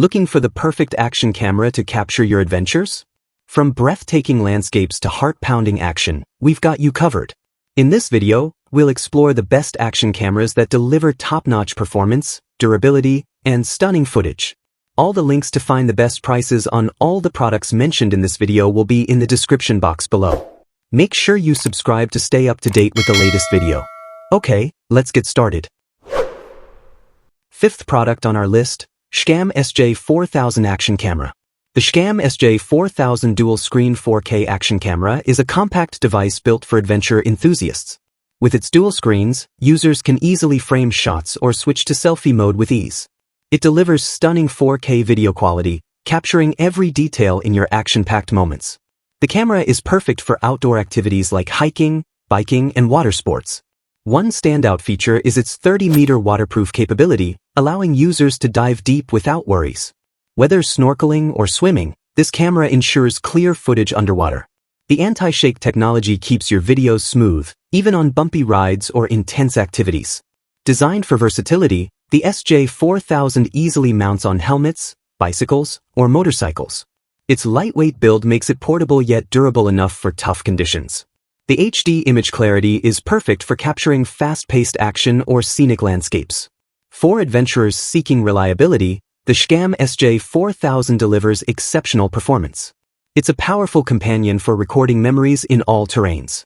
Looking for the perfect action camera to capture your adventures? From breathtaking landscapes to heart-pounding action, we've got you covered. In this video, we'll explore the best action cameras that deliver top-notch performance, durability, and stunning footage. All the links to find the best prices on all the products mentioned in this video will be in the description box below. Make sure you subscribe to stay up to date with the latest video. Okay, let's get started. Fifth product on our list, Sjcam SJ4000 Action Camera. The Sjcam SJ4000 dual-screen 4K action camera is a compact device built for adventure enthusiasts. With its dual screens, users can easily frame shots or switch to selfie mode with ease. It delivers stunning 4K video quality, capturing every detail in your action-packed moments. The camera is perfect for outdoor activities like hiking, biking, and water sports. One standout feature is its 30-meter waterproof capability, allowing users to dive deep without worries. Whether snorkeling or swimming, this camera ensures clear footage underwater. The anti-shake technology keeps your videos smooth, even on bumpy rides or intense activities. Designed for versatility, the SJ4000 easily mounts on helmets, bicycles, or motorcycles. Its lightweight build makes it portable yet durable enough for tough conditions. The HD image clarity is perfect for capturing fast-paced action or scenic landscapes. For adventurers seeking reliability, the Sjcam SJ4000 delivers exceptional performance. It's a powerful companion for recording memories in all terrains.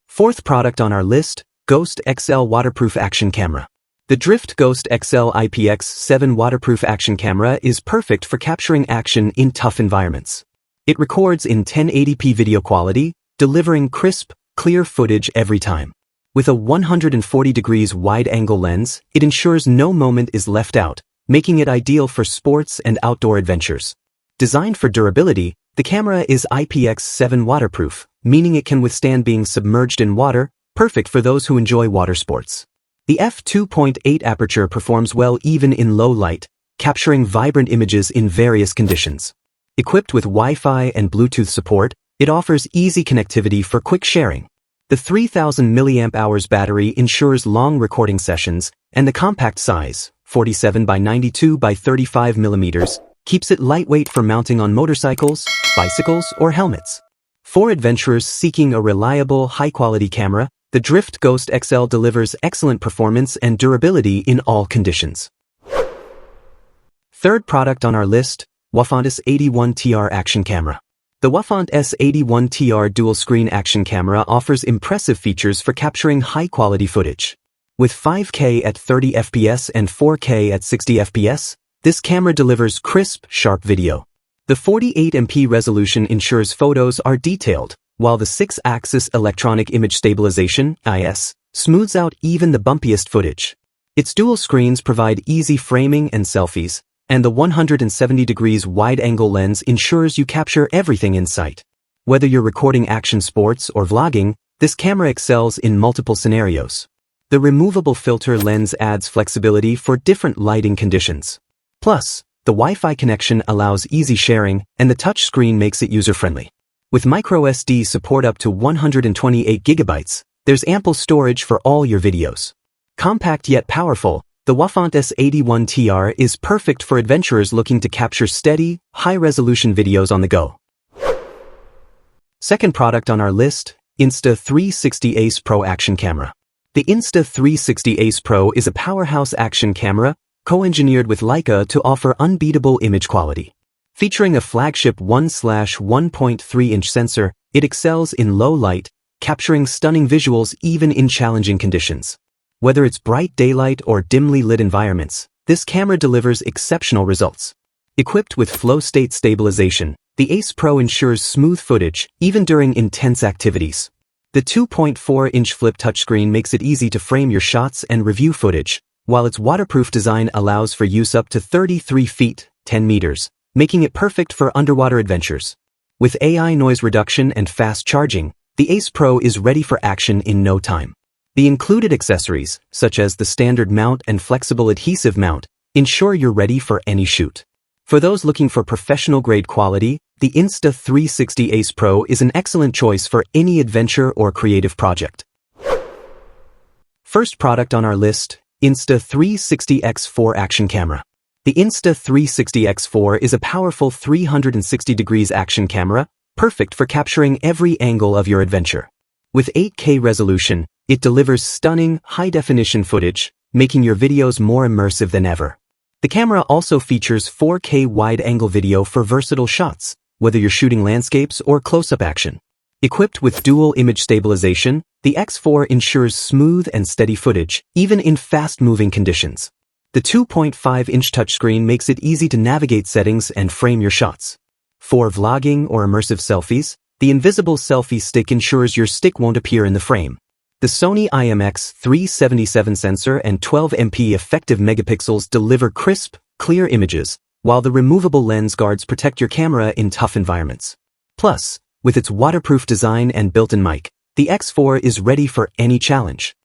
Fourth product on our list, Ghost XL Waterproof Action Camera. The Drift Ghost XL IPX7 waterproof action camera is perfect for capturing action in tough environments. It records in 1080p video quality, delivering crisp, clear footage every time. With a 140 degrees wide-angle lens, it ensures no moment is left out, making it ideal for sports and outdoor adventures. Designed for durability, the camera is IPX7 waterproof, meaning it can withstand being submerged in water, perfect for those who enjoy water sports. The f2.8 aperture performs well even in low light, capturing vibrant images in various conditions. Equipped with Wi-Fi and Bluetooth support, it offers easy connectivity for quick sharing. The 3000 mAh battery ensures long recording sessions, and the compact size, 47 by 92 by 35 mm, keeps it lightweight for mounting on motorcycles, bicycles, or helmets. For adventurers seeking a reliable, high-quality camera, the Drift Ghost XL delivers excellent performance and durability in all conditions. Third product on our list, Huafant S81TR Action Camera. The Huafant S81TR dual-screen action camera offers impressive features for capturing high-quality footage. With 5K at 30 fps and 4K at 60 fps, this camera delivers crisp, sharp video. The 48MP resolution ensures photos are detailed, while the 6-axis electronic image stabilization (IS) smooths out even the bumpiest footage. Its dual screens provide easy framing and selfies, and the 170 degrees wide-angle lens ensures you capture everything in sight. Whether you're recording action sports or vlogging, this camera excels in multiple scenarios. The removable filter lens adds flexibility for different lighting conditions. Plus, the Wi-Fi connection allows easy sharing, and the touch screen makes it user-friendly. With microSD support up to 128 GB, there's ample storage for all your videos. Compact yet powerful, the Huafant S81TR is perfect for adventurers looking to capture steady, high-resolution videos on the go. Second product on our list, Insta360 Ace Pro Action Camera. The Insta360 Ace Pro is a powerhouse action camera, co-engineered with Leica to offer unbeatable image quality. Featuring a flagship 1/1.3-inch sensor, it excels in low light, capturing stunning visuals even in challenging conditions. Whether it's bright daylight or dimly lit environments, this camera delivers exceptional results. Equipped with flow state stabilization, the Ace Pro ensures smooth footage even during intense activities. The 2.4-inch flip touchscreen makes it easy to frame your shots and review footage, while its waterproof design allows for use up to 33 feet, 10 meters, making it perfect for underwater adventures. With AI noise reduction and fast charging, the Ace Pro is ready for action in no time. The included accessories, such as the standard mount and flexible adhesive mount, ensure you're ready for any shoot. For those looking for professional-grade quality, the Insta360 Ace Pro is an excellent choice for any adventure or creative project. First product on our list, Insta360 X4 Action Camera. The Insta360 X4 is a powerful 360 degrees action camera, perfect for capturing every angle of your adventure. With 8K resolution, it delivers stunning, high-definition footage, making your videos more immersive than ever. The camera also features 4K wide-angle video for versatile shots, whether you're shooting landscapes or close-up action. Equipped with dual image stabilization, the X4 ensures smooth and steady footage, even in fast-moving conditions. The 2.5-inch touchscreen makes it easy to navigate settings and frame your shots. For vlogging or immersive selfies, the invisible selfie stick ensures your stick won't appear in the frame. The Sony IMX377 sensor and 12MP effective megapixels deliver crisp, clear images, while the removable lens guards protect your camera in tough environments. Plus, with its waterproof design and built-in mic, the X4 is ready for any challenge.